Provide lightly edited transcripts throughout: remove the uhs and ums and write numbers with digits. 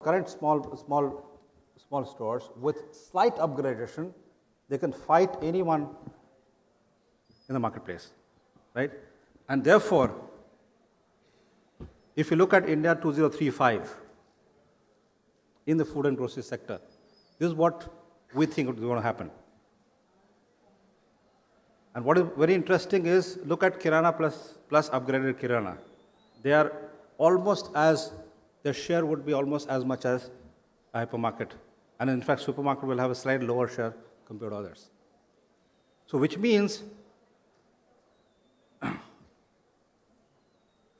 current small stores, with slight upgradation, they can fight anyone in the marketplace, right? And therefore, if you look at India 2035 in the food and grocery sector, this is what we think is going to happen. And what is very interesting is, look at Kirana plus upgraded Kirana. They are almost as, their share would be almost as much as a hypermarket. And in fact, supermarket will have a slightly lower share compared to others. So which means,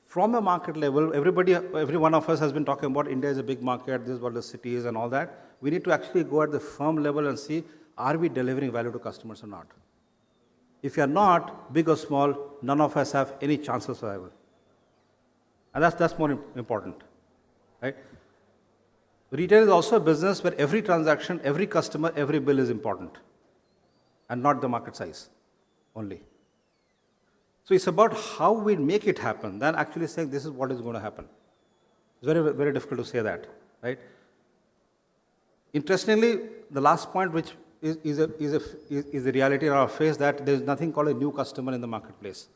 from a market level, every one of us has been talking about India is a big market, this is what the city is and all that. We need to actually go at the firm level and see, are we delivering value to customers or not? If you are not, big or small, none of us have any chance of survival. And that's more important, right? Retail is also a business where every transaction, every customer, every bill is important, and not the market size only. So it's about how we make it happen than actually saying this is what is going to happen. It's very, very difficult to say that, right? Interestingly, the last point, which is the reality in our face, that there is nothing called a new customer in the marketplace.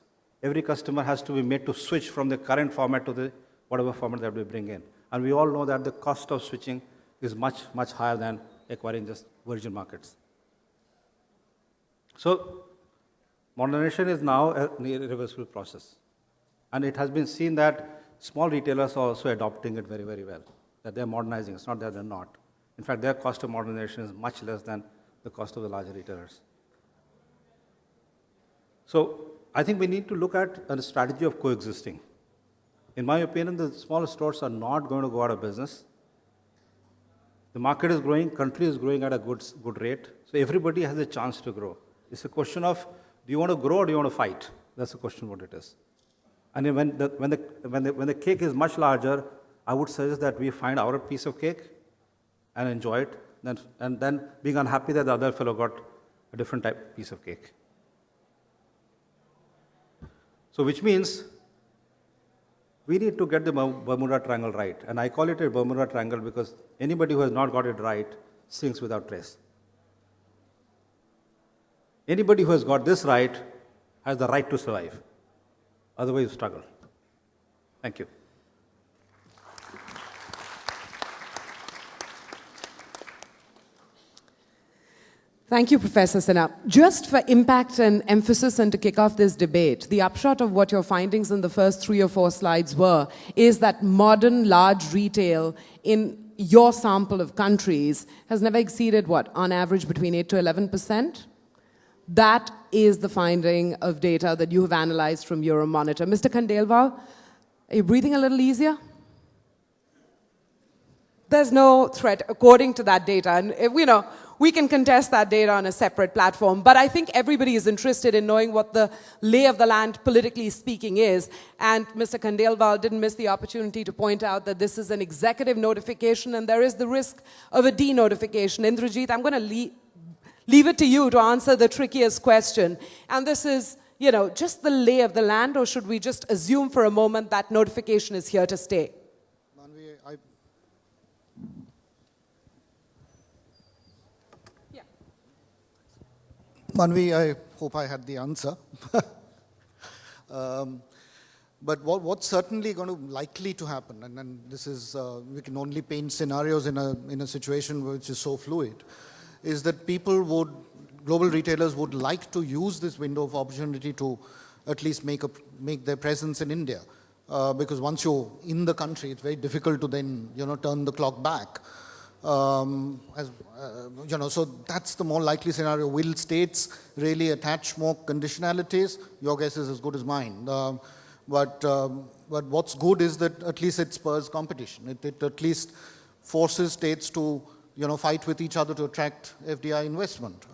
Every customer has to be made to switch from the current format to the whatever format that we bring in. And we all know that the cost of switching is much, much higher than acquiring just virgin markets. So modernization is now an irreversible process. And it has been seen that small retailers are also adopting it very, very well, that they're modernizing. It's not that they're not. In fact, their cost of modernization is much less than the cost of the larger retailers. So I think we need to look at a strategy of coexisting. In my opinion, the small stores are not going to go out of business. The market is growing, country is growing at a good rate, so everybody has a chance to grow. It's a question of, do you want to grow or do you want to fight? That's the question what it is. And when the cake is much larger, I would suggest that we find our piece of cake and enjoy it, and then being unhappy that the other fellow got a different type piece of cake. So which means we need to get the Bermuda Triangle right. And I call it a Bermuda Triangle because anybody who has not got it right sinks without trace. Anybody who has got this right has the right to survive. Otherwise, you struggle. Thank you. Thank you, Professor Sinha. Just for impact and emphasis and to kick off this debate, the upshot of what your findings in the first 3 or 4 slides were is that modern large retail in your sample of countries has never exceeded what, on average between 8 to 11%? That is the finding of data that you have analyzed from Euromonitor. Mr. Khandelwal, are you breathing a little easier? There's no threat according to that data. And we can contest that data on a separate platform, but I think everybody is interested in knowing what the lay of the land, politically speaking, is. And Mr. Khandelwal didn't miss the opportunity to point out that this is an executive notification and there is the risk of a denotification. Indrajit, I'm going to leave it to you to answer the trickiest question. And this is, just the lay of the land, or should we just assume for a moment that notification is here to stay? Manvi, I hope I had the answer. But what's certainly going to likely to happen, and this is, we can only paint scenarios in a situation which is so fluid, is that global retailers would like to use this window of opportunity to at least make their presence in India. Because once you're in the country, it's very difficult to then, turn the clock back. So that's the more likely scenario. Will states really attach more conditionalities? Your guess is as good as mine. But what's good is that at least it spurs competition. It at least forces states to fight with each other to attract FDI investment.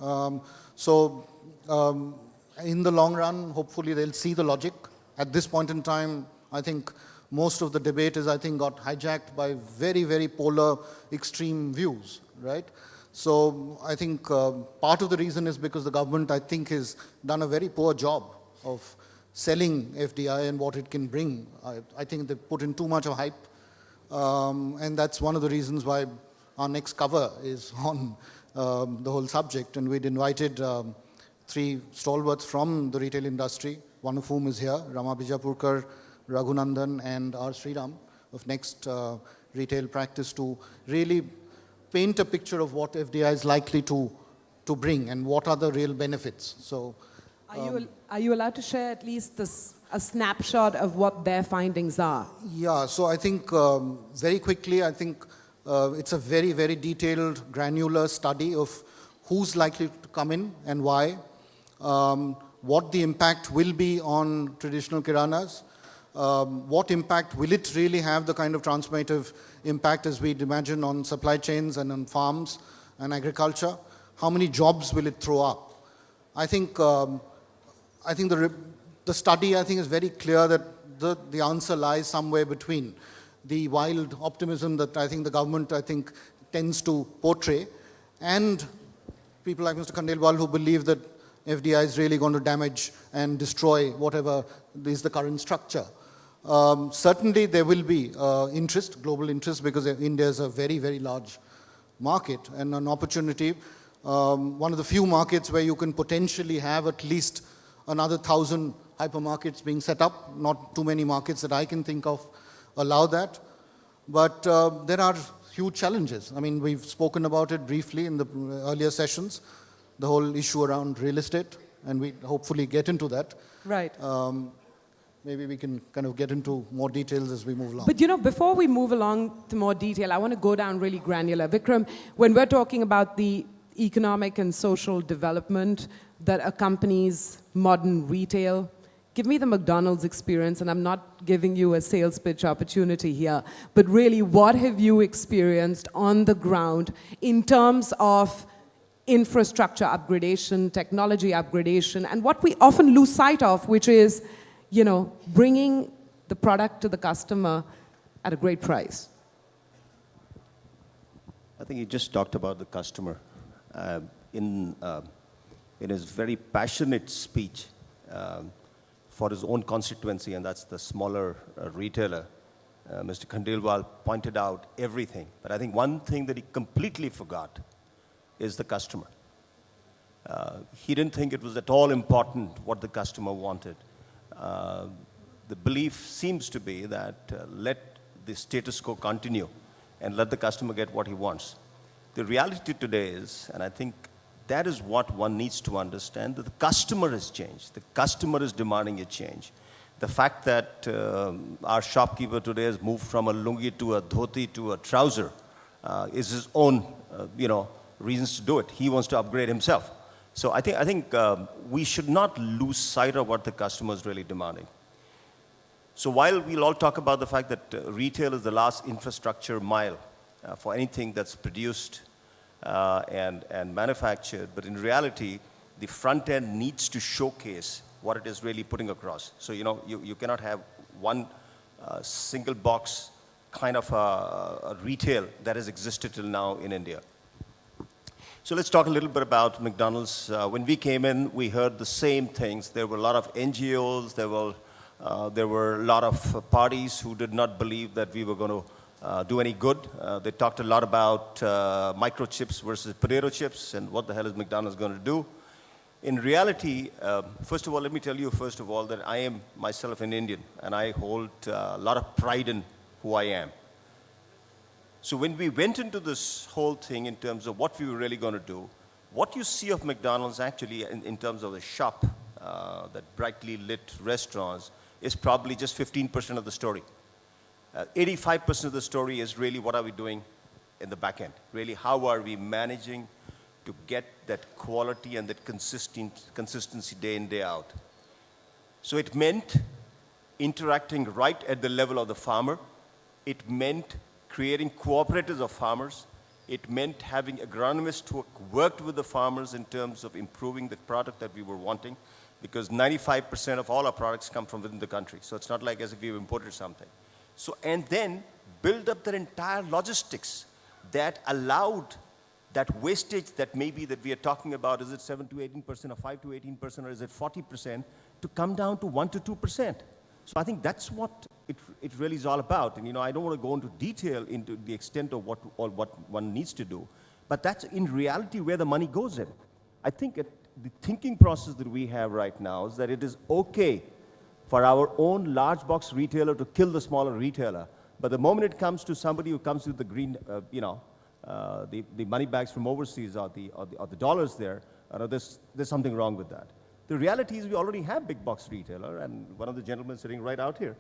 In the long run, hopefully they'll see the logic. At this point in time, I think most of the debate got hijacked by very, very polar, extreme views, right? So I think part of the reason is because the government, I think, has done a very poor job of selling FDI and what it can bring. I think they put in too much of hype And that's one of the reasons why our next cover is on the whole subject. And we'd invited 3 stalwarts from the retail industry, one of whom is here, Rama Bijapurkar, Raghunandan, and R. Sriram of Next Retail Practice, to really paint a picture of what FDI is likely to bring and what are the real benefits. So, are you allowed to share at least a snapshot of what their findings are? Yeah, so I think very quickly, I think it's a very, very detailed, granular study of who's likely to come in and why, what the impact will be on traditional kiranas, what impact will it really have, the kind of transformative impact as we'd imagine on supply chains and on farms and agriculture, how many jobs will it throw up. I think the study, I think, is very clear that the answer lies somewhere between the wild optimism that I think the government, tends to portray, and people like Mr. Khandelwal who believe that FDI is really going to damage and destroy whatever is the current structure. Certainly there will be interest, global interest, because India is a very, very large market and an opportunity. One of the few markets where you can potentially have at least another 1,000 hypermarkets being set up. Not too many markets that I can think of allow that. But there are huge challenges. I mean, we've spoken about it briefly in the earlier sessions, the whole issue around real estate, and we hopefully get into that. Right. Maybe we can kind of get into more details as we move along. But before we move along to more detail, I want to go down really granular. Vikram, when we're talking about the economic and social development that accompanies modern retail, give me the McDonald's experience, and I'm not giving you a sales pitch opportunity here, but really, what have you experienced on the ground in terms of infrastructure upgradation, technology upgradation, and what we often lose sight of, which is, bringing the product to the customer at a great price? I think he just talked about the customer in his very passionate speech for his own constituency, and that's the smaller retailer. Mr. Khandelwal pointed out everything, but I think one thing that he completely forgot is the customer. He didn't think it was at all important what the customer wanted. The belief seems to be that let the status quo continue and let the customer get what he wants. The reality today is, and I think that is what one needs to understand, that the customer has changed. The customer is demanding a change. The fact that our shopkeeper today has moved from a lungi to a dhoti to a trouser is his own, reasons to do it. He wants to upgrade himself. So I think we should not lose sight of what the customer is really demanding. So while we'll all talk about the fact that retail is the last infrastructure mile for anything that's produced and manufactured, but in reality, the front end needs to showcase what it is really putting across. So, you cannot have one single box kind of a retail that has existed till now in India. So let's talk a little bit about McDonald's. When we came in, we heard the same things. There were a lot of NGOs, there were a lot of parties who did not believe that we were going to do any good. They talked a lot about microchips versus potato chips and what the hell is McDonald's going to do. In reality, first of all, let me tell you first of all that I am myself an Indian and I hold a lot of pride in who I am. So when we went into this whole thing in terms of what we were really going to do, what you see of McDonald's actually in terms of the shop, that brightly lit restaurants, is probably just 15% of the story. 85% of the story is really what are we doing in the back end. Really, how are we managing to get that quality and that consistency day in, day out. So it meant interacting right at the level of the farmer. It meant creating cooperatives of farmers. It meant having agronomists who worked with the farmers in terms of improving the product that we were wanting, because 95% of all our products come from within the country. So it's not like as if we've imported something. So, and then build up their entire logistics that allowed that wastage that maybe that we are talking about, is it 7 to 18% or 5 to 18% or is it 40%, to come down to 1 to 2%. So I think that's what it really is all about. And I don't want to go into detail into the extent of what one needs to do, but that's in reality where the money goes in. I think the thinking process that we have right now is that it is okay for our own large box retailer to kill the smaller retailer. But the moment it comes to somebody who comes with the green, the money bags from overseas or the dollars there, there's something wrong with that. The reality is we already have big box retailer, and one of the gentlemen sitting right out here,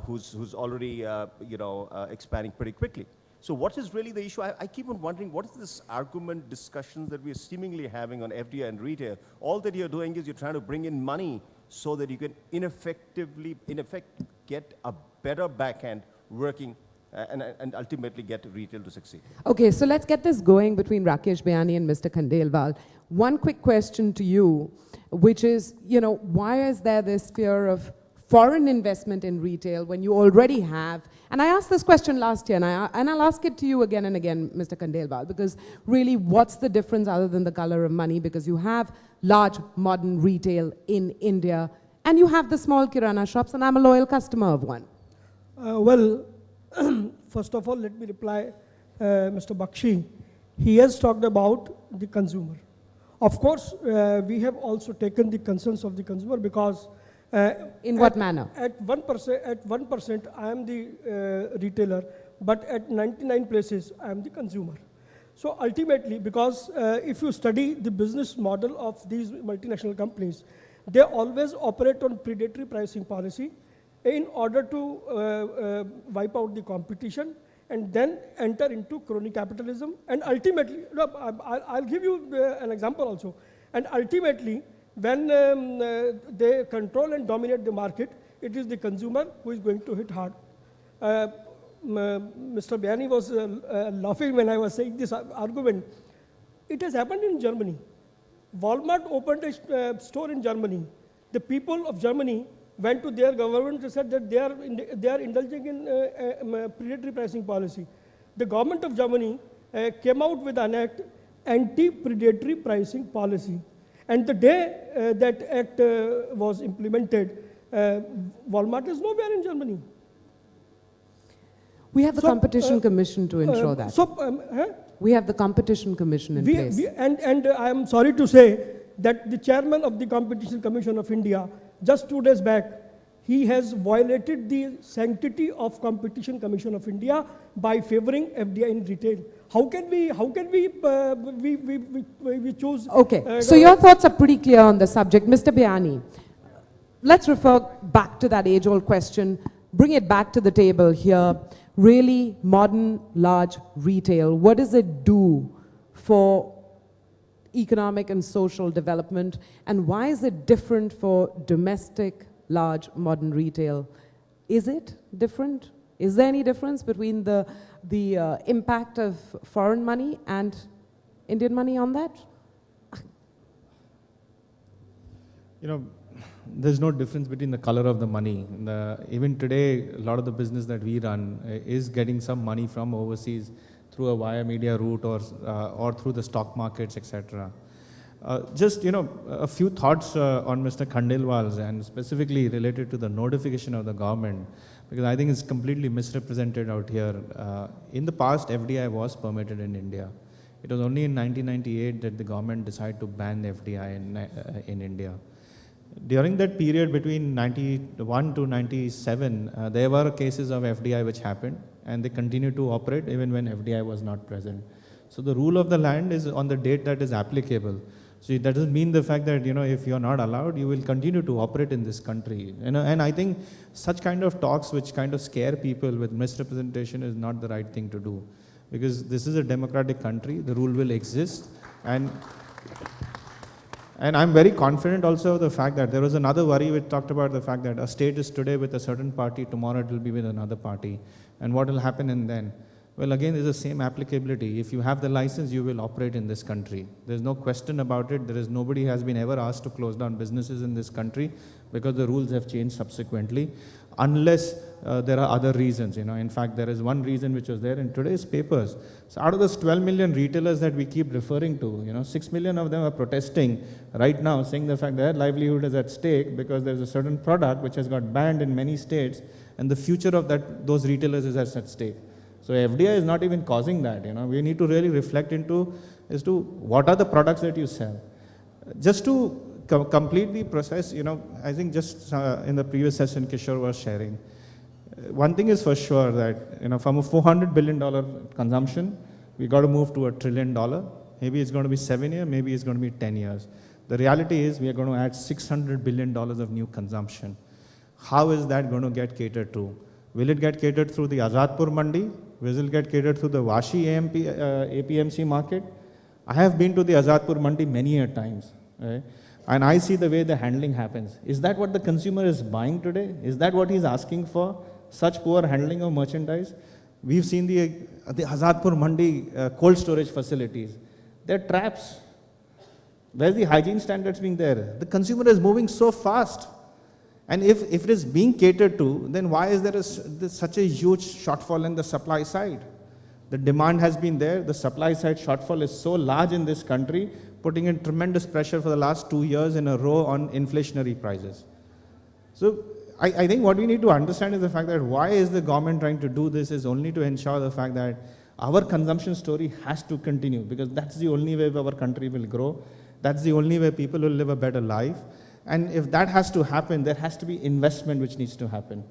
who's already expanding pretty quickly. So what is really the issue? I keep on wondering, what is this argument, discussions that we are seemingly having on FDI and retail? All that you're doing is you're trying to bring in money so that you can in effect, get a better backhand working and ultimately get retail to succeed. Okay, so let's get this going between Rakesh Bayani and Mr. Khandelwal. One quick question to you, which is, why is there this fear of foreign investment in retail when you already have, and I asked this question last year, and I'll ask it to you again and again, Mr. Khandelwal, because really what's the difference other than the color of money? Because you have large modern retail in India, and you have the small kirana shops, and I'm a loyal customer of one. Well, first of all, let me reply Mr. Bakshi. He has talked about the consumer. Of course, we have also taken the concerns of the consumer because in what manner? At 1%, I am the retailer, but at 99 places, I am the consumer. So ultimately, because if you study the business model of these multinational companies, they always operate on predatory pricing policy in order to wipe out the competition and then enter into crony capitalism. And ultimately, look, I'll give you an example also. And ultimately, when they control and dominate the market, it is the consumer who is going to hit hard. Mr. Bayani was laughing when I was saying this argument. It has happened in Germany. Walmart opened a store in Germany. The people of Germany went to their government and said that they are indulging in predatory pricing policy. The government of Germany came out with an act, anti-predatory pricing policy. And the day that act was implemented, Walmart is nowhere in Germany. We have the Competition Commission to ensure that. We have the Competition Commission in place. And I am sorry to say that the chairman of the Competition Commission of India, just 2 days back, he has violated the sanctity of Competition Commission of India by favoring FDI in retail. How can we choose? Okay, so your thoughts are pretty clear on the subject. Mr. Bayani, let's refer back to that age-old question, bring it back to the table here. Really modern, large retail, what does it do for economic and social development, and why is it different for domestic, large, modern retail? Is it different? Is there any difference between the impact of foreign money and Indian money on that? There's no difference between the color of the money. Even today, a lot of the business that we run is getting some money from overseas through a wire media route or through the stock markets, etc. Just a few thoughts on Mr. Khandelwal's, and specifically related to the notification of the government, because I think it's completely misrepresented out here. In the past, FDI was permitted in India. It was only in 1998 that the government decided to ban FDI in India. During that period between 91 to 97, there were cases of FDI which happened, and they continued to operate even when FDI was not present. So the rule of the land is on the date that is applicable. So that doesn't mean the fact that, if you're not allowed, you will continue to operate in this country. And I think such kind of talks which kind of scare people with misrepresentation is not the right thing to do. Because this is a democratic country, the rule will exist. And I'm very confident also of the fact that there was another worry which talked about the fact that a state is today with a certain party, tomorrow it will be with another party. And what will happen in then? Well, again, there's the same applicability. If you have the license, you will operate in this country. There's no question about it. Nobody has been ever asked to close down businesses in this country because the rules have changed subsequently, unless there are other reasons. In fact, there is one reason which was there in today's papers. So out of those 12 million retailers that we keep referring to, 6 million of them are protesting right now, saying the fact their livelihood is at stake because there's a certain product which has got banned in many states, and the future of those retailers is at stake. So FDI is not even causing that. We need to really reflect as to what are the products that you sell. Just to complete the process, I think just in the previous session Kishore was sharing, one thing is for sure that from a $400 billion consumption, we got to move to $1 trillion. Maybe it's going to be 7 years, maybe it's going to be 10 years. The reality is we are going to add $600 billion of new consumption. How is that going to get catered to? Will it get catered through the Azadpur Mandi? Will it get catered through the Vashi APMC market? I have been to the Azadpur Mandi many a times, right? And I see the way the handling happens. Is that what the consumer is buying today? Is that what he's asking for? Such poor handling of merchandise? We've seen the Azadpur Mandi cold storage facilities. They're traps. Where's the hygiene standards being there? The consumer is moving so fast. And if it is being catered to, then why is there such a huge shortfall in the supply side? The demand has been there. The supply side shortfall is so large in this country, putting in tremendous pressure for the last 2 years in a row on inflationary prices. So I think what we need to understand is the fact that why is the government trying to do this is only to ensure the fact that our consumption story has to continue, because that's the only way our country will grow. That's the only way people will live a better life. And if that has to happen, there has to be investment which needs to happen.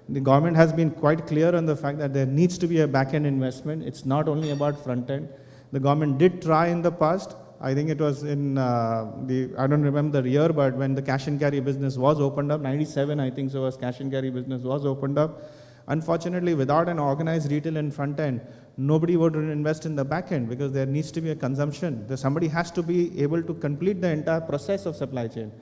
The government has been quite clear on the fact that there needs to be a back-end investment. It's not only about front-end. The government did try in the past. I think it was in I don't remember the year, but when the cash and carry business was opened up, 97 I think so was cash and carry business was opened up. Unfortunately, without an organized retail and front-end, nobody would invest in the back-end because there needs to be a consumption. Somebody has to be able to complete the entire process of supply chain.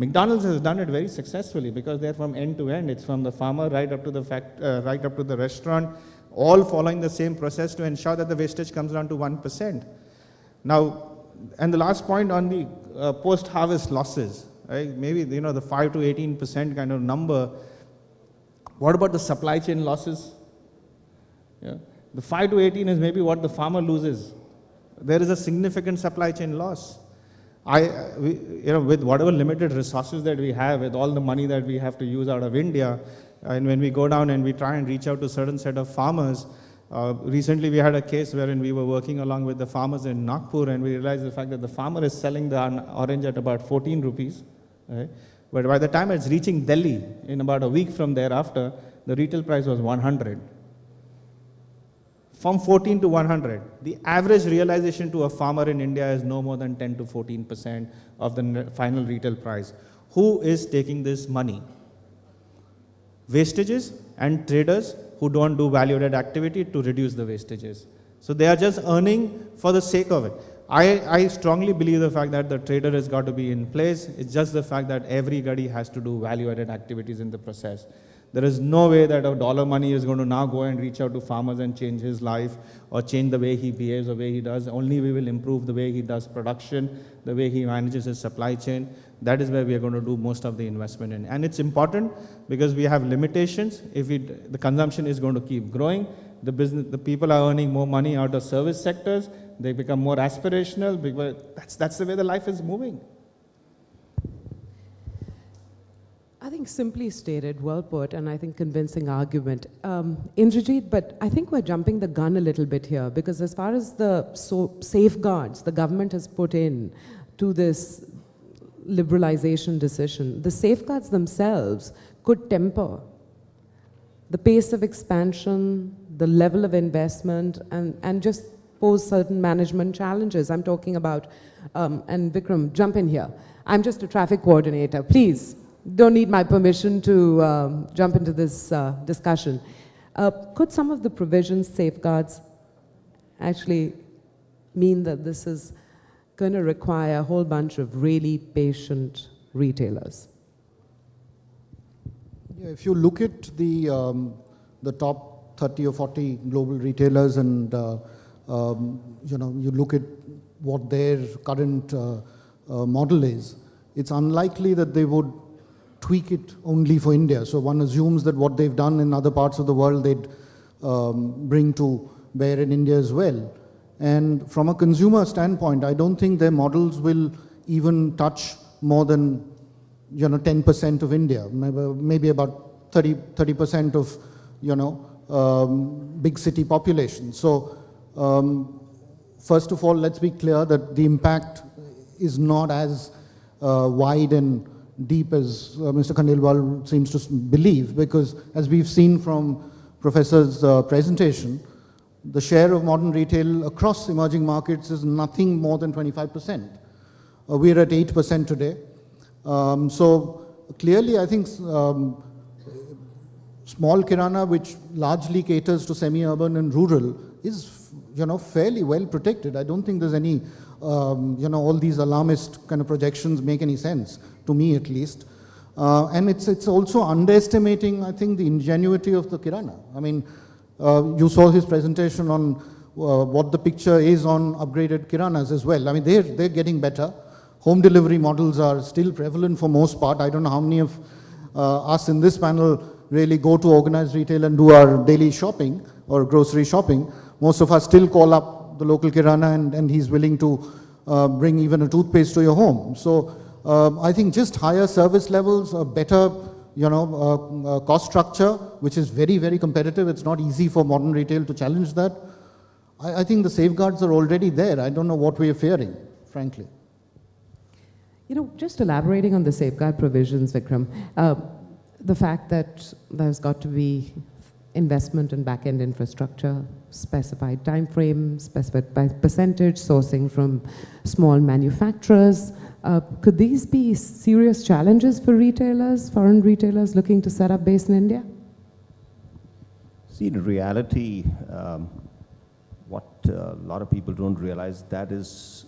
McDonald's has done it very successfully because they're from end to end. It's from the farmer right up to the restaurant, all following the same process to ensure that the wastage comes down to 1%. Now, and the last point on the post-harvest losses, right? Maybe the 5 to 18% kind of number. What about the supply chain losses? Yeah. The 5 to 18 is maybe what the farmer loses. There is a significant supply chain loss. With whatever limited resources that we have, with all the money that we have to use out of India, and when we go down and we try and reach out to a certain set of farmers, recently we had a case wherein we were working along with the farmers in Nagpur, and we realized the fact that the farmer is selling the orange at about 14 rupees, right? But by the time it's reaching Delhi, in about a week from thereafter, the retail price was 100. From 14 to 100, the average realization to a farmer in India is no more than 10 to 14% of the final retail price. Who is taking this money? Wastages and traders who don't do value-added activity to reduce the wastages. So they are just earning for the sake of it. I strongly believe the fact that the trader has got to be in place. It's just the fact that everybody has to do value-added activities in the process. There is no way that a dollar money is going to now go and reach out to farmers and change his life or change the way he behaves, the way he does. Only we will improve the way he does production, the way he manages his supply chain. That is where we are going to do most of the investment in. And it's important because we have limitations. If the consumption is going to keep growing, the people are earning more money out of service sectors. They become more aspirational because that's the way the life is moving. I think simply stated, well put, and I think convincing argument. Indrajit, but I think we're jumping the gun a little bit here, because as far as the safeguards the government has put in to this liberalization decision, the safeguards themselves could temper the pace of expansion, the level of investment, and just pose certain management challenges. I'm talking about, and Vikram, jump in here. I'm just a traffic coordinator, please. Don't need my permission to jump into this discussion. Could some of the provisions, safeguards, actually mean that this is going to require a whole bunch of really patient retailers? Yeah, if you look at the top 30 or 40 global retailers, and you look at what their current model is, it's unlikely that they would tweak it only for India. So one assumes that what they've done in other parts of the world, they'd bring to bear in India as well. And from a consumer standpoint, I don't think their models will even touch more than 10% of India, maybe about 30% of big city population. So first of all, let's be clear that the impact is not as wide and deep as Mr. Khandelwal seems to believe, because as we've seen from Professor's presentation, the share of modern retail across emerging markets is nothing more than 25%. We're at 8% today. So clearly, I think small kirana, which largely caters to semi-urban and rural, is fairly well protected. I don't think there's any all these alarmist kind of projections make any sense, to me at least. And it's also underestimating, I think, the ingenuity of the kirana. I mean, you saw his presentation on what the picture is on upgraded kiranas as well. I mean, they're getting better. Home delivery models are still prevalent for most part. I don't know how many of us in this panel really go to organized retail and do our daily shopping or grocery shopping. Most of us still call up the local kirana and he's willing to bring even a toothpaste to your home. So I think just higher service levels, a better cost structure, which is very, very competitive. It's not easy for modern retail to challenge that. I think the safeguards are already there. I don't know what we are fearing, frankly. Just elaborating on the safeguard provisions, Vikram, the fact that there's got to be investment in back-end infrastructure, specified time frame, specified by percentage, sourcing from small manufacturers. Could these be serious challenges for retailers, foreign retailers looking to set up base in India? See, in reality, what a lot of people don't realize, that is,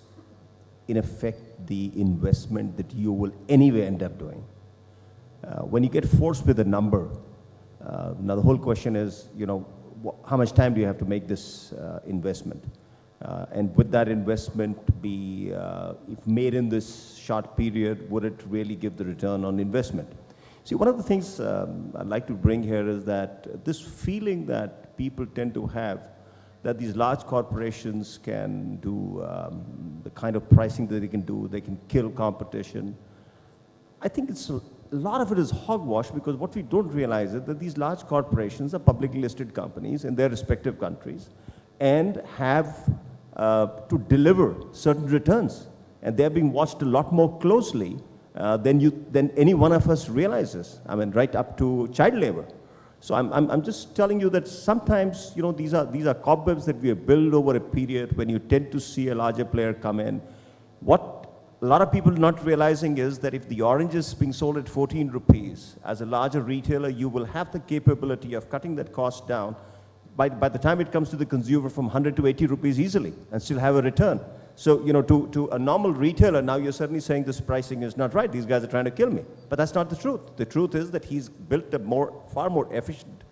in effect, the investment that you will anyway end up doing. When you get forced with a number, now the whole question is, how much time do you have to make this investment? And would that investment be, if made in this short period, would it really give the return on investment? See, one of the things I'd like to bring here is that this feeling that people tend to have that these large corporations can do the kind of pricing that they can kill competition. I think a lot of it is hogwash, because what we don't realize is that these large corporations are publicly listed companies in their respective countries and have to deliver certain returns. And they're being watched a lot more closely than any one of us realizes. I mean, right up to child labor. So I'm just telling you that sometimes, these are cobwebs that we have built over a period when you tend to see a larger player come in. What a lot of people are not realizing is that if the orange is being sold at 14 rupees, as a larger retailer, you will have the capability of cutting that cost down by the time it comes to the consumer from 100 to 80 rupees easily and still have a return. So, to a normal retailer, now you're certainly saying this pricing is not right. These guys are trying to kill me. But that's not the truth. The truth is that he's built a far more efficient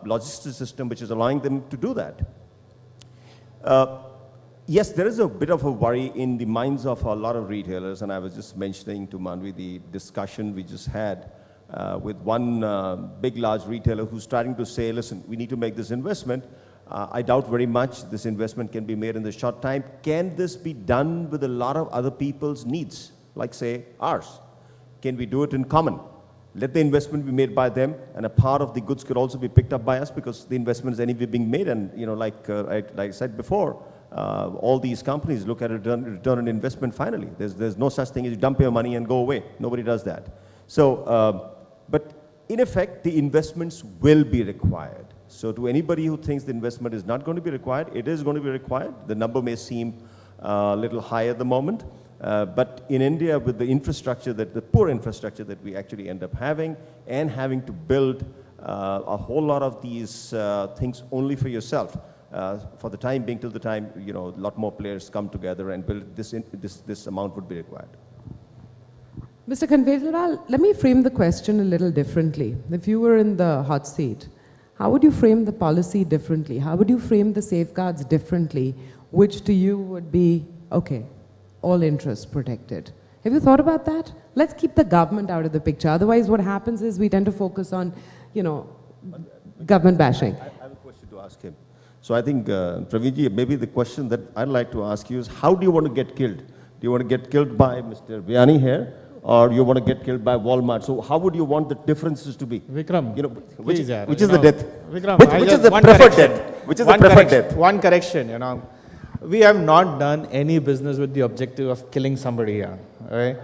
logistics system, which is allowing them to do that. Yes, there is a bit of a worry in the minds of a lot of retailers, and I was just mentioning to Manvi the discussion we just had with one big, large retailer who's starting to say, listen, we need to make this investment. I doubt very much this investment can be made in the short time. Can this be done with a lot of other people's needs, like, say, ours? Can we do it in common? Let the investment be made by them, and a part of the goods could also be picked up by us, because the investment is anyway being made. And, like I said before, all these companies look at return on investment finally. There's no such thing as you dump your money and go away. Nobody does that. So, but in effect, the investments will be required. So to anybody who thinks the investment is not going to be required, it is going to be required. The number may seem a little high at the moment, but in India, with the infrastructure, the poor infrastructure that we actually end up having, and having to build a whole lot of these things only for yourself, for the time being, till the time a lot more players come together and build this amount would be required. Mr. Khandelwal, let me frame the question a little differently. If you were in the hot seat, how would you frame the policy differently? How would you frame the safeguards differently, which to you would be, okay, all interests protected? Have you thought about that? Let's keep the government out of the picture. Otherwise, what happens is we tend to focus on, government bashing. I have a question to ask him. So I think, Praveenji, maybe the question that I'd like to ask you is, how do you want to get killed? Do you want to get killed by Mr. Biani here, or you want to get killed by Walmart? So how would you want the differences to be? Vikram, Which please, is the death? Vikram, Which is the preferred death? Which is the preferred death? One correction, we have not done any business with the objective of killing somebody here, right?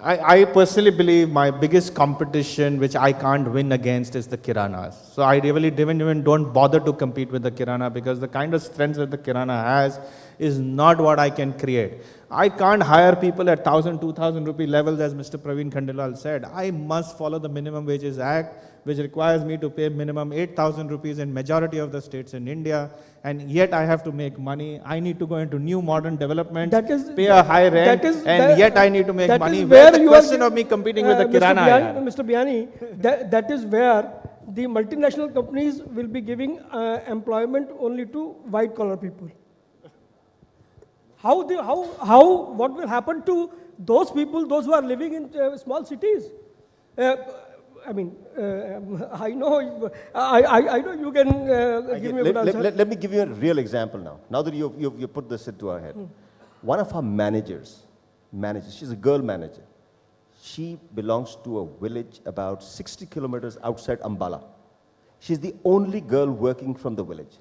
I personally believe my biggest competition, which I can't win against, is the Kiranas. So I really even don't bother to compete with the Kirana, because the kind of strength that the Kirana has is not what I can create. I can't hire people at 1,000, 2,000 rupee levels, as Mr. Praveen Khandilal said. I must follow the Minimum Wages Act, which requires me to pay minimum 8,000 rupees in majority of the states in India, and yet I have to make money. I need to go into new modern developments, pay a high rent, yet I need to make money. Where's the question of me competing with the Kirana? Mr. Biani, that is where the multinational companies will be giving employment only to white collar people. What will happen to those people, those who are living in small cities? I know you can give me a good answer. Let me give you a real example now. Now that you put this into our head. One of our managers, she's a girl manager. She belongs to a village about 60 kilometers outside Ambala. She's the only girl working from the village.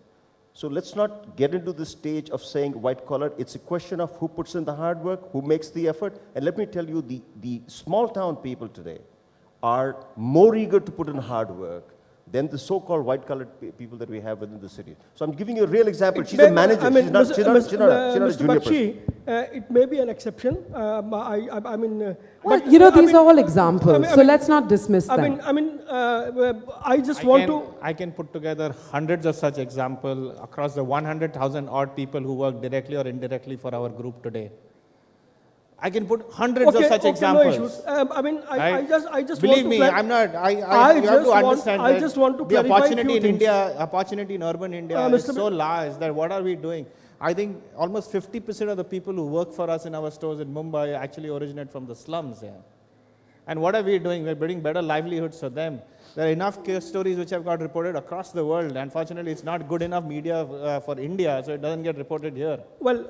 So let's not get into the stage of saying white collar. It's a question of who puts in the hard work, who makes the effort. And let me tell you, the small town people today are more eager to put in hard work than the so-called white-collared people that we have within the city. So I'm giving you a real example. She's a manager. She's not a junior person. It may be an exception. These are all examples. So let's not dismiss them. I can put together hundreds of such examples across the 100,000 odd people who work directly or indirectly for our group today. I can put hundreds of such examples. No issues. I just believe want me, to I'm not. You have to understand I just want to the opportunity in things. India, opportunity in urban India is so large that what are we doing? I think almost 50% of the people who work for us in our stores in Mumbai actually originate from the slums here. And what are we doing? We're building better livelihoods for them. There are enough case stories which have got reported across the world. Unfortunately, it's not good enough media for India, so it doesn't get reported here. Well,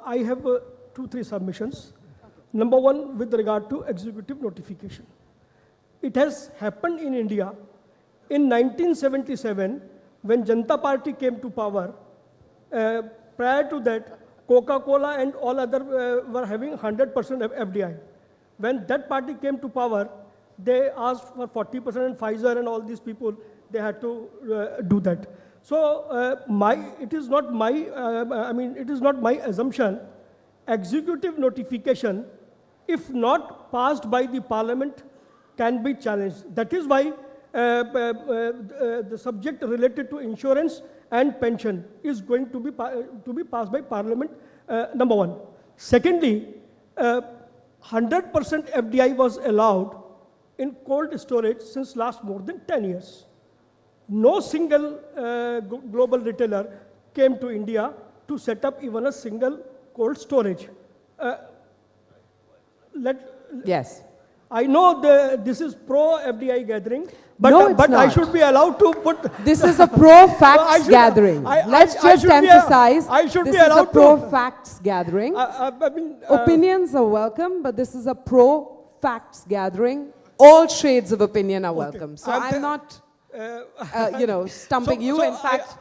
I have 2-3 submissions. Number one, with regard to executive notification. It has happened in India in 1977 when Janata Party came to power. Prior to that, Coca-Cola and all other were having 100% FDI. When that party came to power, they asked for 40%, and Pfizer and all these people, they had to do that. So it is not my assumption. Executive notification, if not passed by the parliament, can be challenged. That is why the subject related to insurance and pension is going to be passed by parliament, number one. Secondly, 100% FDI was allowed in cold storage since last more than 10 years. No single global retailer came to India to set up even a single cold storage. Yes. I know this is pro-FDI gathering, but, no, it's not. I should be allowed to put... This is a pro-facts gathering. Let's just emphasize this is a pro-facts gathering. Opinions are welcome, but this is a pro-facts gathering. All shades of opinion are welcome. So I'm not... stumping you. In fact,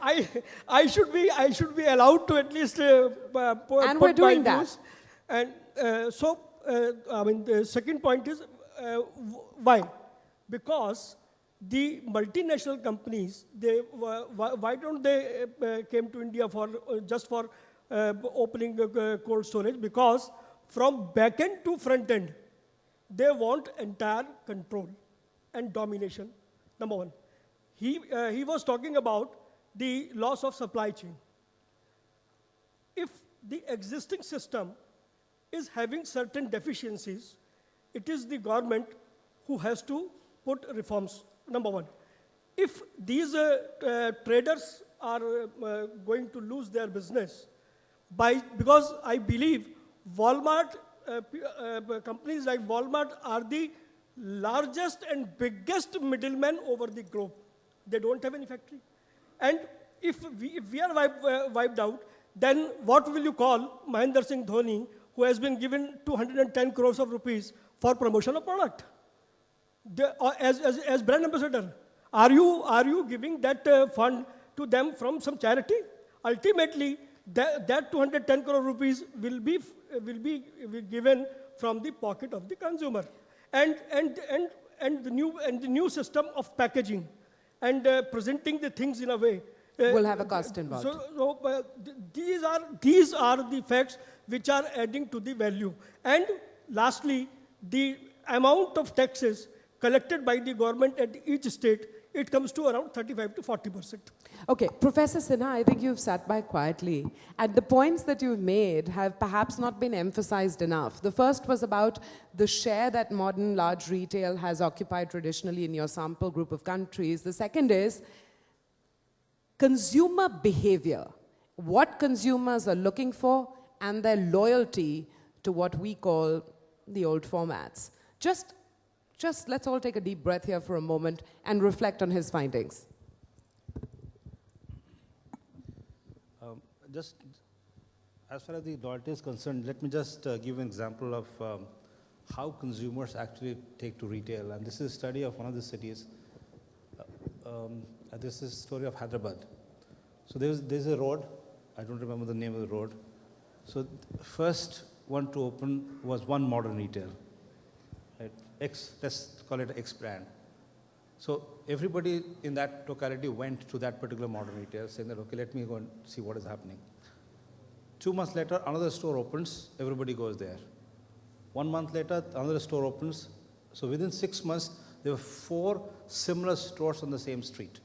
I should be allowed to at least and we're doing that. And the second point is why? Because the multinational companies, why don't they came to India just for opening cold storage? Because from back end to front end, they want entire control and domination. Number one. He was talking about the loss of supply chain. If the existing system is having certain deficiencies, it is the government who has to put reforms, number one. If these traders are going to lose their business, because I believe Walmart, companies like Walmart are the largest and biggest middlemen over the globe. They don't have any factory. And if we are wiped out, then what will you call Mahendra Singh Dhoni, who has been given 210 crores of rupees for promotion of product? As brand ambassador, are you giving that fund to them from some charity? Ultimately, that 210 crore rupees will be given from the pocket of the consumer, and the new system of packaging and presenting the things in a way will have a cost involved. These are the facts which are adding to the value. And lastly, the amount of taxes collected by the government at each state, it comes to around 35 to 40%. Okay, Professor Sinha, I think you've sat by quietly, and the points that you've made have perhaps not been emphasized enough. The first was about the share that modern large retail has occupied traditionally in your sample group of countries. The second is consumer behavior, what consumers are looking for, and their loyalty to what we call the old formats. Just let's all take a deep breath here for a moment and reflect on his findings. Just as far as the loyalty is concerned, let me just give an example of how consumers actually take to retail. And this is a study of one of the cities. This is a story of Hyderabad. So there's a road. I don't remember the name of the road. So the first one to open was one modern retail. Right? Let's call it X brand. So everybody in that locality went to that particular modern retail saying that, okay, let me go and see what is happening. 2 months later, another store opens, everybody goes there. 1 month later, another store opens. So within 6 months, there were 4 similar stores on the same street.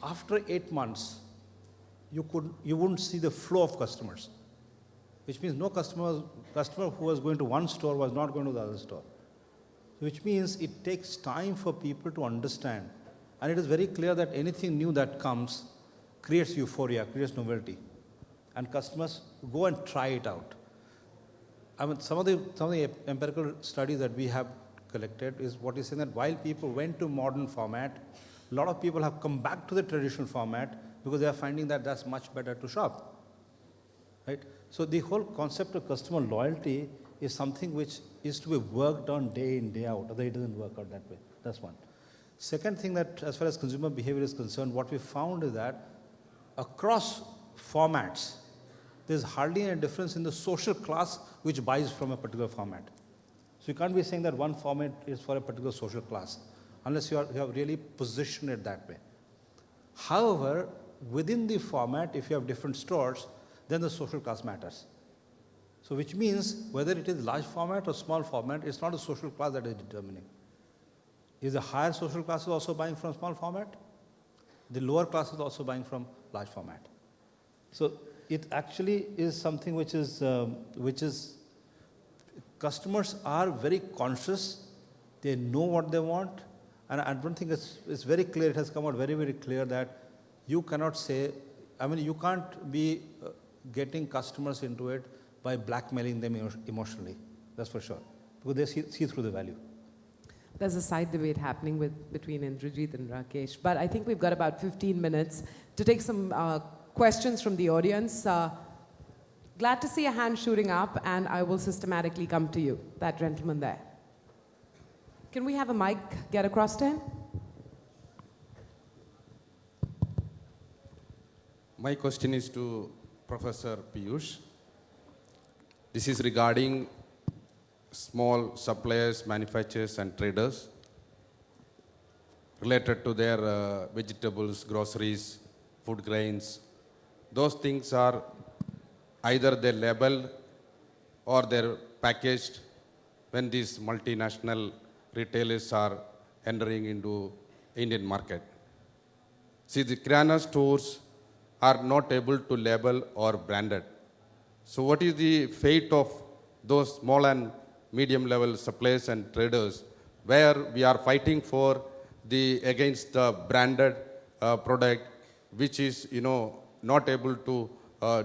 After 8 months, you wouldn't see the flow of customers, which means no customer who was going to one store was not going to the other store. Which means it takes time for people to understand. And it is very clear that anything new that comes creates euphoria, creates novelty. And customers go and try it out. I mean, some of the empirical studies that we have collected is what is saying that while people went to modern format, a lot of people have come back to the traditional format because they are finding that that's much better to shop. Right? So the whole concept of customer loyalty is something which is to be worked on day in, day out, otherwise it doesn't work out that way. That's one. Second thing, that as far as consumer behavior is concerned, what we found is that across formats, there's hardly any difference in the social class which buys from a particular format. So you can't be saying that one format is for a particular social class, unless you have really positioned it that way. However, within the format, if you have different stores, then the social class matters. So which means whether it is large format or small format, it's not the social class that is determining. Is the higher social classes also buying from small format? The lower classes also buying from large format. So it actually is something which is customers are very conscious. They know what they want. And I don't think it's very clear, it has come out very, very clear that you cannot say, I mean, you can't be getting customers into it by blackmailing them emotionally, that's for sure, because they see through the value. There's a side debate happening between Indrajit and Rakesh, but I think we've got about 15 minutes to take some questions from the audience. Glad to see a hand shooting up, and I will systematically come to you, that gentleman there. Can we have a mic get across to him? My question is to Professor Piyush. This is regarding small suppliers, manufacturers, and traders related to their vegetables, groceries, food grains. Those things are either they're labeled or they're packaged when these multinational retailers are entering into Indian market. See, the Kirana stores are not able to label or branded. So what is the fate of those small and medium level suppliers and traders where we are fighting for against the branded product which is not able to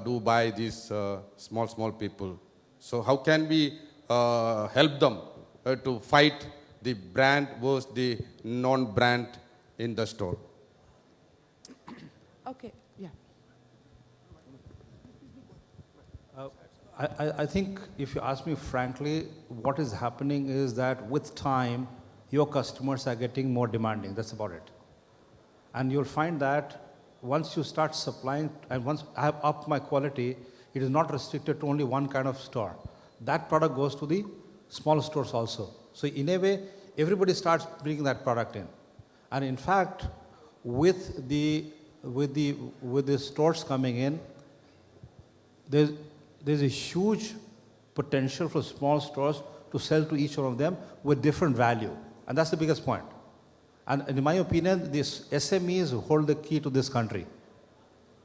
do by these small people. So how can we help them to fight the brand versus the non-brand in the store? Okay, yeah. I think if you ask me frankly, what is happening is that with time, your customers are getting more demanding. That's about it. And you'll find that once you start supplying, and once I have upped my quality, it is not restricted to only one kind of store. That product goes to the small stores also. So in a way, everybody starts bringing that product in. And in fact, with the stores coming in, there's a huge potential for small stores to sell to each one of them with different value. And that's the biggest point. And in my opinion, these SMEs hold the key to this country.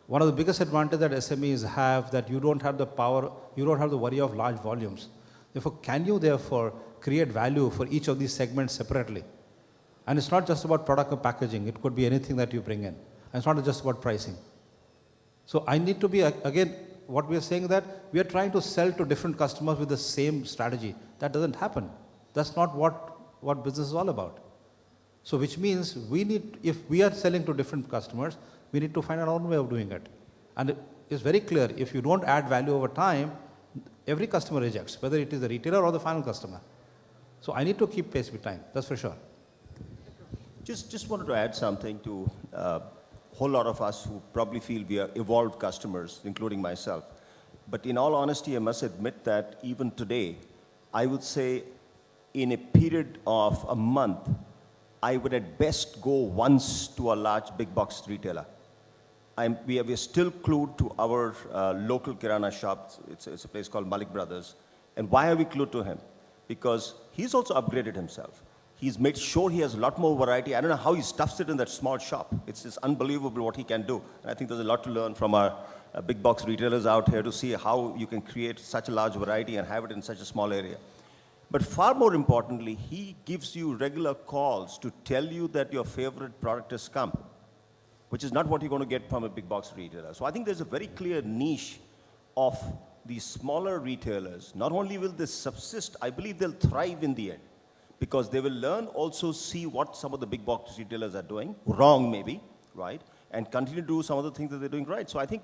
One of the biggest advantages that SMEs have that you don't have the power, you don't have the worry of large volumes. Therefore, can you therefore create value for each of these segments separately? And it's not just about product or packaging. It could be anything that you bring in. And it's not just about pricing. So I need to be, again, what we are saying that we are trying to sell to different customers with the same strategy. That doesn't happen. That's not what business is all about. So which means if we are selling to different customers, we need to find our own way of doing it. And it's very clear, if you don't add value over time, every customer rejects, whether it is the retailer or the final customer. So I need to keep pace with time, that's for sure. Just wanted to add something to a whole lot of us who probably feel we are evolved customers, including myself. But in all honesty, I must admit that even today, I would say in a period of a month, I would at best go once to a large big box retailer. We are still glued to our local Kirana shop. It's a place called Malik Brothers. And why are we glued to him? Because he's also upgraded himself. He's made sure he has a lot more variety. I don't know how he stuffs it in that small shop. It's just unbelievable what he can do. And I think there's a lot to learn from our big box retailers out here to see how you can create such a large variety and have it in such a small area. But far more importantly, he gives you regular calls to tell you that your favorite product has come, which is not what you're going to get from a big box retailer. So I think there's a very clear niche of these smaller retailers. Not only will they subsist, I believe they'll thrive in the end, because they will learn, also see what some of the big box retailers are doing, wrong maybe, right? And continue to do some of the things that they're doing right. So I think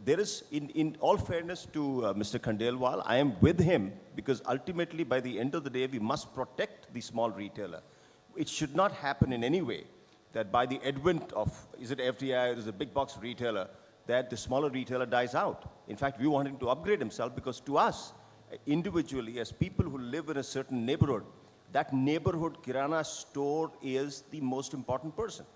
there is, in all fairness to Mr. Khandelwal, I am with him, because ultimately by the end of the day, we must protect the small retailer. It should not happen in any way that by the advent of, is it FDI or is it a big box retailer, that the smaller retailer dies out. In fact, we want him to upgrade himself, because to us, individually, as people who live in a certain neighborhood, that neighborhood Kirana store is the most important person.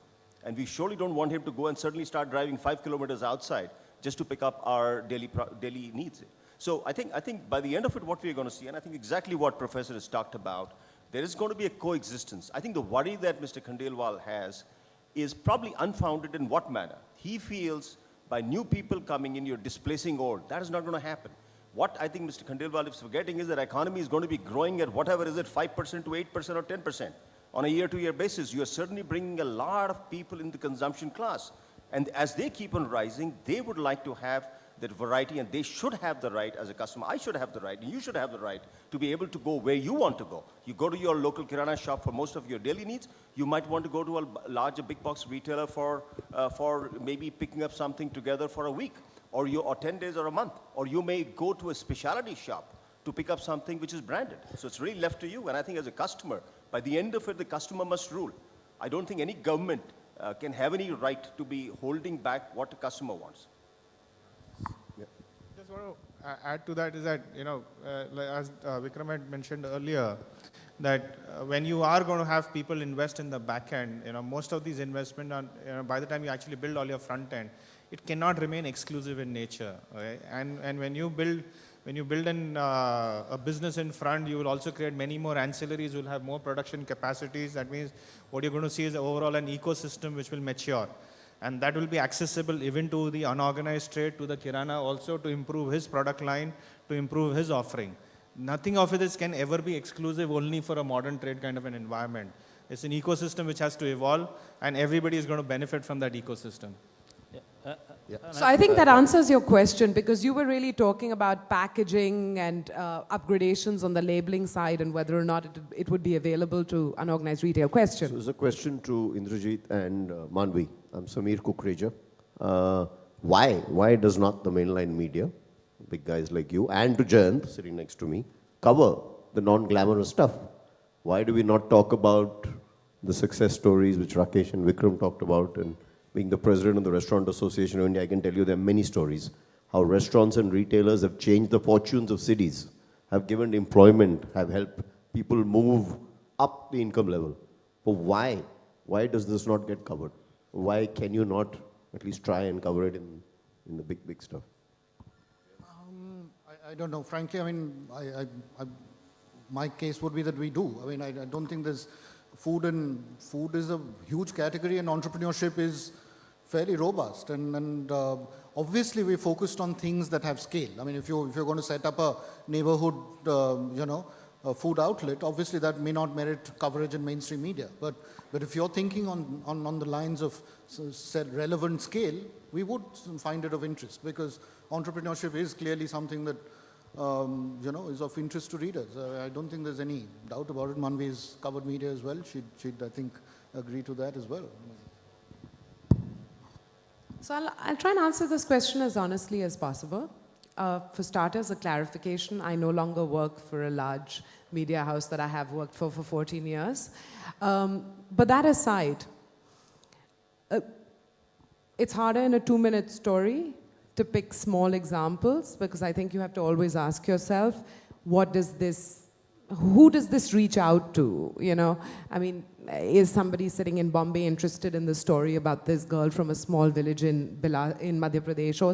And we surely don't want him to go and suddenly start driving 5 kilometers outside just to pick up our daily needs. So I think by the end of it, what we're going to see, and I think exactly what Professor has talked about, there is going to be a coexistence. I think the worry that Mr. Khandelwal has is probably unfounded. In what manner? He feels by new people coming in, you're displacing old. That is not going to happen. What I think Mr. Khandelwal is forgetting is that economy is going to be growing at whatever is it, 5% to 8% or 10%. On a year-to-year basis, you are certainly bringing a lot of people in the consumption class. And as they keep on rising, they would like to have that variety, and they should have the right as a customer. I should have the right, and you should have the right to be able to go where you want to go. You go to your local Kirana shop for most of your daily needs. You might want to go to a larger big box retailer for maybe picking up something together for a week, or 10 days or a month. Or you may go to a specialty shop to pick up something which is branded. So it's really left to you. And I think as a customer, by the end of it, the customer must rule. I don't think any government can have any right to be holding back what the customer wants. Yeah. Just want to add to that is that, as Vikram had mentioned earlier, that when you are going to have people invest in the back end, most of these investment, by the time you actually build all your front end, it cannot remain exclusive in nature. Okay? And when you build a business in front, you will also create many more ancillaries, you will have more production capacities. That means what you're going to see is overall an ecosystem which will mature. And that will be accessible even to the unorganized trade, to the Kirana also, to improve his product line, to improve his offering. Nothing of this can ever be exclusive only for a modern trade kind of an environment. It's an ecosystem which has to evolve, and everybody is going to benefit from that ecosystem. Yeah. So I think that answers your question, because you were really talking about packaging and upgradations on the labeling side and whether or not it would be available to unorganized retail. Question. So there's a question to Indrajit and Manvi. I'm Sameer Kukreja. Why does not the mainline media, big guys like you, and to Jayant, sitting next to me, cover the non-glamorous stuff? Why do we not talk about the success stories which Rakesh and Vikram talked about? And being the president of the Restaurant Association of India, I can tell you there are many stories. How restaurants and retailers have changed the fortunes of cities, have given employment, have helped people move up the income level. But why? Why does this not get covered? Why can you not at least try and cover it in the big stuff? I don't know. Frankly, I mean, my case would be that we do. I mean, I don't think there's food is a huge category, and entrepreneurship is fairly robust. And obviously, we're focused on things that have scale. I mean, if you're going to set up a neighborhood, a food outlet, obviously that may not merit coverage in mainstream media. But if you're thinking on the lines of relevant scale, we would find it of interest, because entrepreneurship is clearly something that is of interest to readers. I don't think there's any doubt about it. Manvi's covered media as well. She'd I think, agree to that as well. So I'll try and answer this question as honestly as possible. For starters, a clarification. I no longer work for a large media house that I have worked for 14 years. But that aside, it's harder in a 2-minute story to pick small examples, because I think you have to always ask yourself, who does this reach out to? I mean, is somebody sitting in Bombay interested in the story about this girl from a small village in Madhya Pradesh? Or,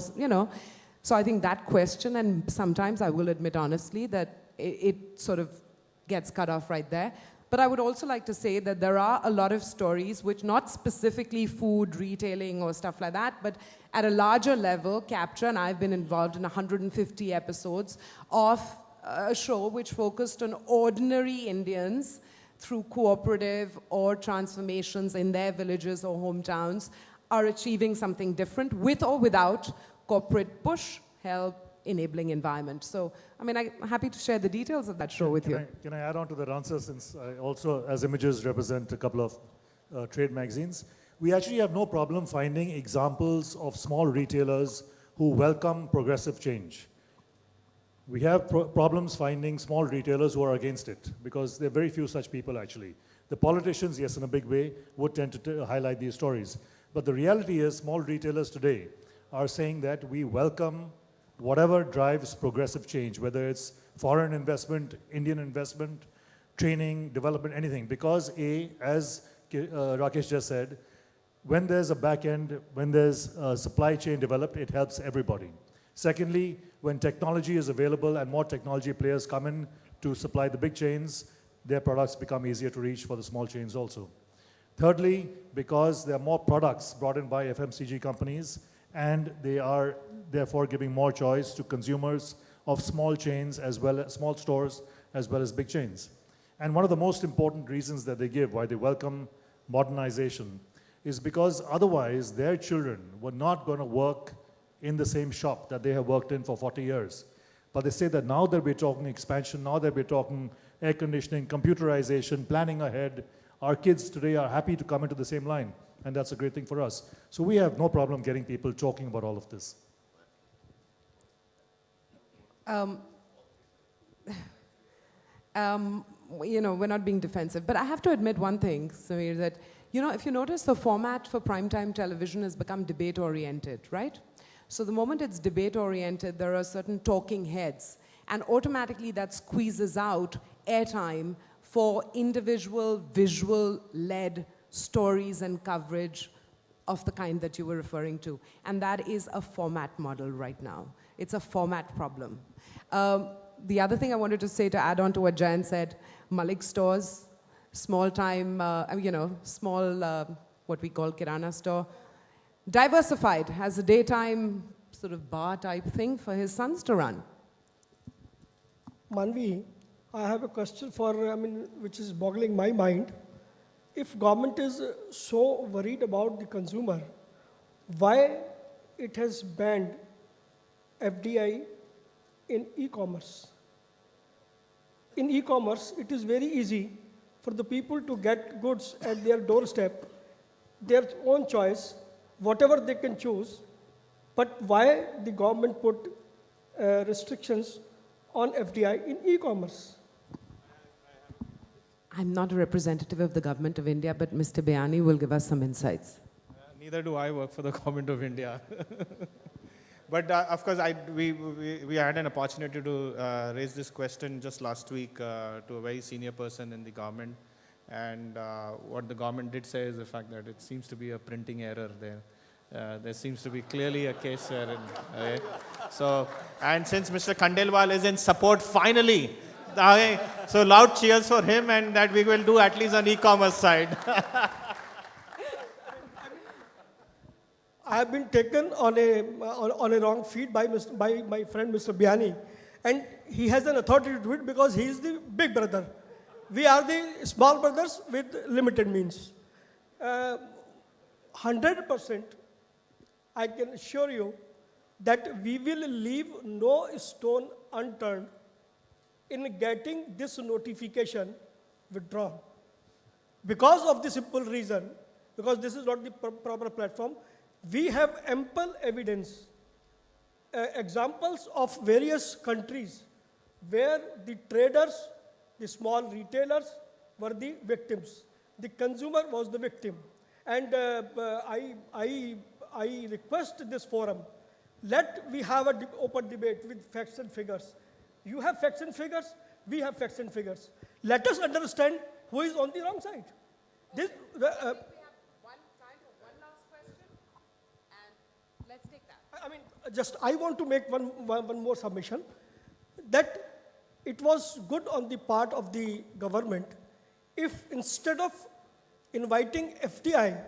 so I think that question, and sometimes I will admit honestly that it sort of gets cut off right there. But I would also like to say that there are a lot of stories which, not specifically food, retailing or stuff like that, but at a larger level capture, and I've been involved in 150 episodes of a show which focused on ordinary Indians through cooperative or transformations in their villages or hometowns are achieving something different with or without corporate push, help, enabling environment. So, I mean, I'm happy to share the details of that show with you. Can I add on to that answer, since I also, as Images, represent a couple of trade magazines? We actually have no problem finding examples of small retailers who welcome progressive change. We have problems finding small retailers who are against it, because there are very few such people actually. The politicians, yes, in a big way, would tend to highlight these stories. But the reality is, small retailers today are saying that we welcome whatever drives progressive change, whether it's foreign investment, Indian investment, training, development, anything. Because as Rakesh just said, when there's a back end, when there's a supply chain developed, it helps everybody. Secondly, when technology is available and more technology players come in to supply the big chains, their products become easier to reach for the small chains also. Thirdly, because there are more products brought in by FMCG companies, and they are therefore giving more choice to consumers of small chains as well as small stores as well as big chains. And one of the most important reasons that they give why they welcome modernization is because otherwise their children were not going to work in the same shop that they have worked in for 40 years. But they say that now that we're talking expansion, now that we're talking air conditioning, computerization, planning ahead, our kids today are happy to come into the same line. And that's a great thing for us. So we have no problem getting people talking about all of this. We're not being defensive. But I have to admit one thing, Sameer, that, if you notice, the format for primetime television has become debate-oriented, right? So the moment it's debate-oriented, there are certain talking heads. And automatically that squeezes out airtime for individual, visual-led stories and coverage of the kind that you were referring to. And that is a format model right now. It's a format problem. The other thing I wanted to say, to add on to what Jayant said, Malik stores, small time, small, what we call Kirana store, diversified, has a daytime sort of bar type thing for his sons to run. Manvi, I have a question which is boggling my mind. If government is so worried about the consumer, why it has banned FDI in e-commerce. In e-commerce, it is very easy for the people to get goods at their doorstep, their own choice, whatever they can choose. But why the government put restrictions on FDI in e-commerce? I'm not a representative of the government of India, but Mr. Bayani will give us some insights. Neither do I work for the government of India. But of course, we had an opportunity to raise this question just last week to a very senior person in the government. And what the government did say is the fact that it seems to be a printing error there. There seems to be clearly a case wherein. So, and since Mr. Khandelwal is in support finally, so loud cheers for him, and that we will do at least on e-commerce side. I have been taken on a wrong feed by my friend Mr. Bayani, and he has an authority to do it because he is the big brother. We are the small brothers with limited means. 100%, I can assure you that we will leave no stone unturned in getting this notification withdrawn. Because of the simple reason, because this is not the proper platform, we have ample evidence, examples of various countries where the traders, the small retailers were the victims. The consumer was the victim. And I request this forum, let we have an open debate with facts and figures. You have facts and figures, we have facts and figures. Let us understand who is on the wrong side. This, I want to make one more submission, that it was good on the part of the government if instead of inviting FDI,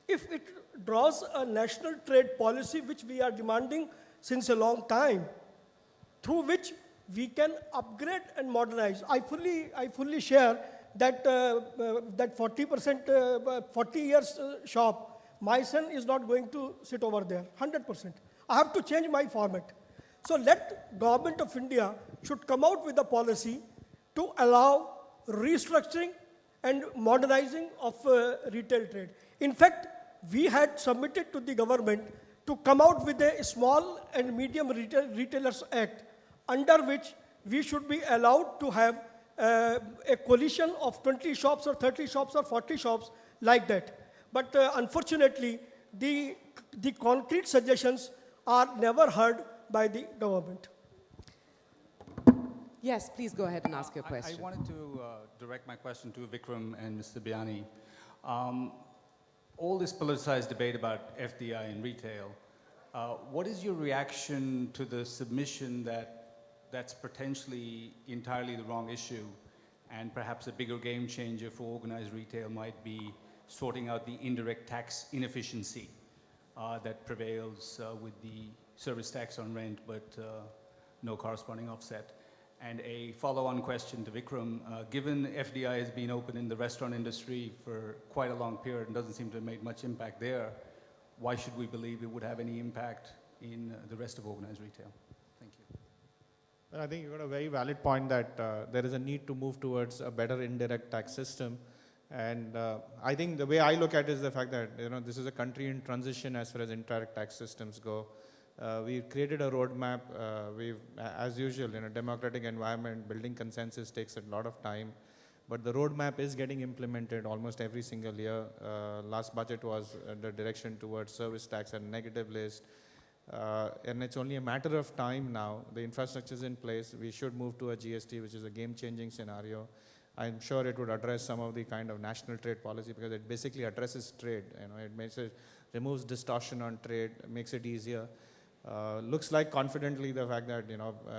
if it draws a national trade policy which we are demanding since a long time, through which we can upgrade and modernize. I fully share that that 40%, 40 years shop, my son is not going to sit over there, 100%. I have to change my format. So let government of India should come out with a policy to allow restructuring and modernizing of retail trade. In fact, we had submitted to the government to come out with a small and medium retailers act, under which we should be allowed to have a coalition of 20 shops or 30 shops or 40 shops like that. But unfortunately, the concrete suggestions are never heard by the government. Yes, please go ahead and ask your question. I wanted to direct my question to Vikram and Mr. Bayani. All this politicized debate about FDI in retail, what is your reaction to the submission that that's potentially entirely the wrong issue, and perhaps a bigger game changer for organized retail might be sorting out the indirect tax inefficiency that prevails with the service tax on rent, but no corresponding offset? And a follow-on question to Vikram, given FDI has been open in the restaurant industry for quite a long period and doesn't seem to have made much impact there, why should we believe it would have any impact in the rest of organized retail? Thank you. Well, I think you got a very valid point that there is a need to move towards a better indirect tax system. And I think the way I look at it is the fact that this is a country in transition as far as indirect tax systems go. We've created a roadmap. As usual, in a democratic environment, building consensus takes a lot of time. But the roadmap is getting implemented almost every single year. Last budget was the direction towards service tax and negative list. And it's only a matter of time now. The infrastructure is in place. We should move to a GST, which is a game-changing scenario. I'm sure it would address some of the kind of national trade policy because it basically addresses trade. It removes distortion on trade, makes it easier. Looks like confidently the fact that,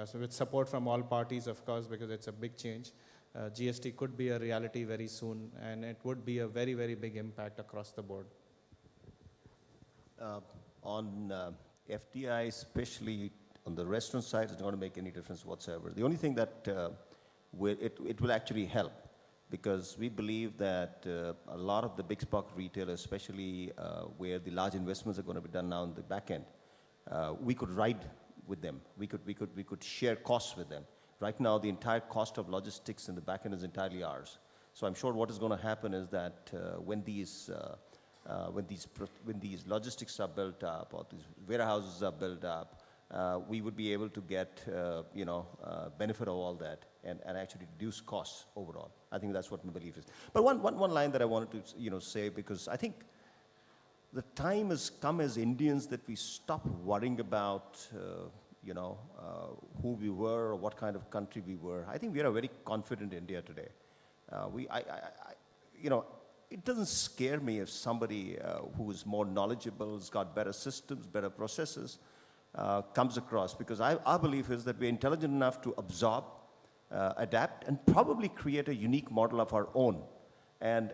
so with support from all parties, of course, because it's a big change, GST could be a reality very soon, and it would be a very, very big impact across the board. On FDI, especially on the restaurant side, it's not going to make any difference whatsoever. The only thing that it will actually help because we believe that a lot of the big box retailers, especially where the large investments are going to be done now in the back end, we could ride with them. We could share costs with them. Right now, the entire cost of logistics in the back end is entirely ours. So I'm sure what is going to happen is that when these logistics are built up or these warehouses are built up, we would be able to get benefit of all that and actually reduce costs overall. I think that's what my belief is. But one line that I wanted to say, because I think the time has come as Indians that we stop worrying about who we were or what kind of country we were. I think we are a very confident India today. It doesn't scare me if somebody who is more knowledgeable, has got better systems, better processes, comes across, because our belief is that we're intelligent enough to absorb, adapt, and probably create a unique model of our own, and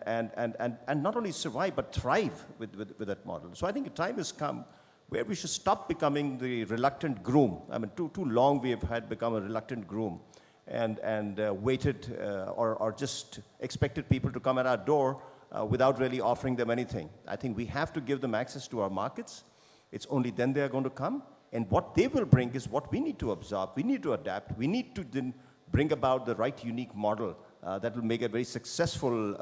not only survive but thrive with that model. So I think the time has come where we should stop becoming the reluctant groom. I mean, too long we have had become a reluctant groom, and waited or just expected people to come at our door without really offering them anything. I think we have to give them access to our markets. It's only then they are going to come. And what they will bring is what we need to absorb. We need to adapt. We need to then bring about the right unique model that will make a very successful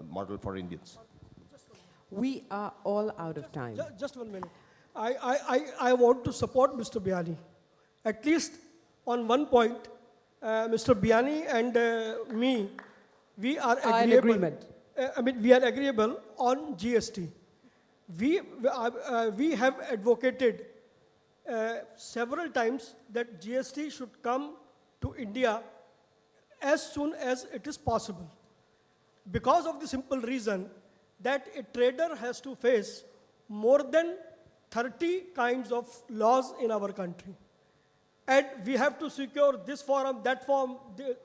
model for Indians. We are all out of time. Just 1 minute. I want to support Mr. Biani. At least on one point, Mr. Biani and me, we are agreeable. In agreement. We are agreeable on GST. We have advocated several times that GST should come to India as soon as it is possible, because of the simple reason that a trader has to face more than 30 kinds of laws in our country. And we have to secure this form, that form,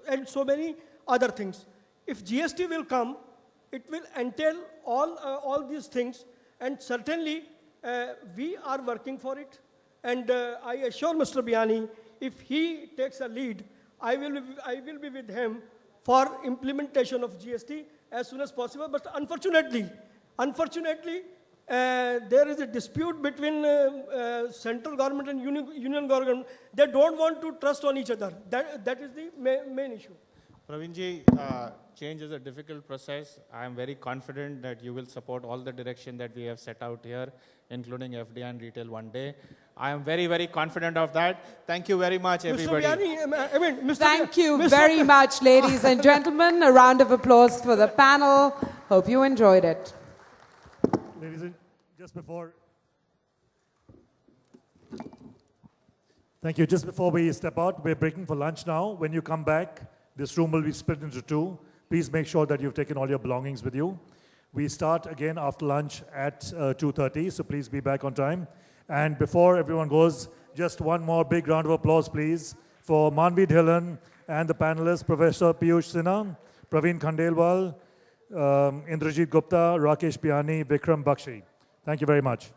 and so many other things. If GST will come, it will entail all these things, and certainly we are working for it. And I assure Mr. Biani, if he takes a lead, I will be with him for implementation of GST as soon as possible. But unfortunately, there is a dispute between central government and union government. They don't want to trust on each other. That is the main issue. Praveerji, change is a difficult process. I am very confident that you will support all the direction that we have set out here, including FDI and retail one day. I am very, very confident of that. Thank you very much, everybody. Mr. Biani, Thank you very much, ladies and gentlemen. A round of applause for the panel. Hope you enjoyed it. Ladies and just before, thank you. Just before we step out, we're breaking for lunch now. When you come back, this room will be split into two. Please make sure that you've taken all your belongings with you. We start again after lunch at 2:30, so please be back on time. And before everyone goes, just one more big round of applause, please, for Manvi Dhillon and the panelists, Professor Piyush Sinha, Praveen Khandelwal, Indrajit Gupta, Rakesh Biani, Vikram Bakshi. Thank you very much.